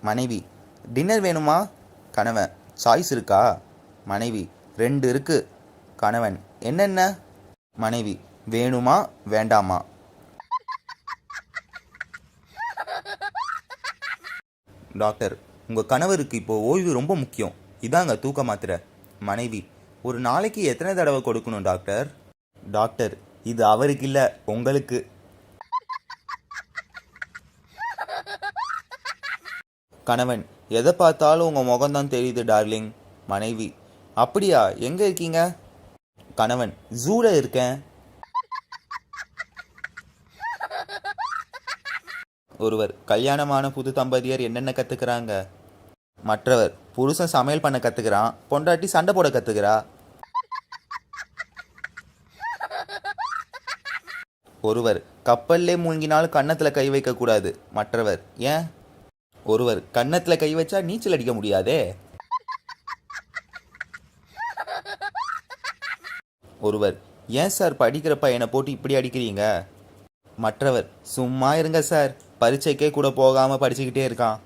மனைவி டின்னர் வேணுமா? கணவன் சாய்ஸ் இருக்கா? மனைவி 2 இருக்கு. கணவன் என்னென்ன? மனைவி வேணுமா வேண்டாமா? டாக்டர் உங்கள் கணவருக்கு இப்போ ஓய்வு ரொம்ப முக்கியம், இதாங்க தூக்க மாத்திரை. மனைவி ஒரு நாளைக்கு எத்தனை தடவை கொடுக்கணும் டாக்டர்? டாக்டர் இது அவருக்கு இல்லை, உங்களுக்கு. கணவன் எதை பார்த்தாலும் உங்கள் முகம்தான் தெரியுது டார்லிங். மனைவி அப்படியா, எங்கே இருக்கீங்க? கணவன் ஜூல இருக்கேன். ஒருவர் கல்யாணமான புது தம்பதியர் என்னென்ன கற்றுக்கிறாங்க? மற்றவர் புருஷன் சமையல் பண்ண கற்றுக்கிறான், பொண்டாட்டி சண்டை போட கற்றுக்கிறா. ஒருவர் கப்பல்லே மூழ்கினாலும் கன்னத்தில் கை வைக்கக்கூடாது, மற்றவர் ஏன்? ஒருவர் கன்னத்தில் கை வச்சா நீச்சல் அடிக்க முடியாதே. ஒருவர் ஏன் சார் படிக்கிற பையனை போட்டு இப்படி அடிக்கிறீங்க? மற்றவர் சும்மா இருங்க சார், பரீட்சைக்கே கூட போகாமல் படிச்சுக்கிட்டே இருக்கான்.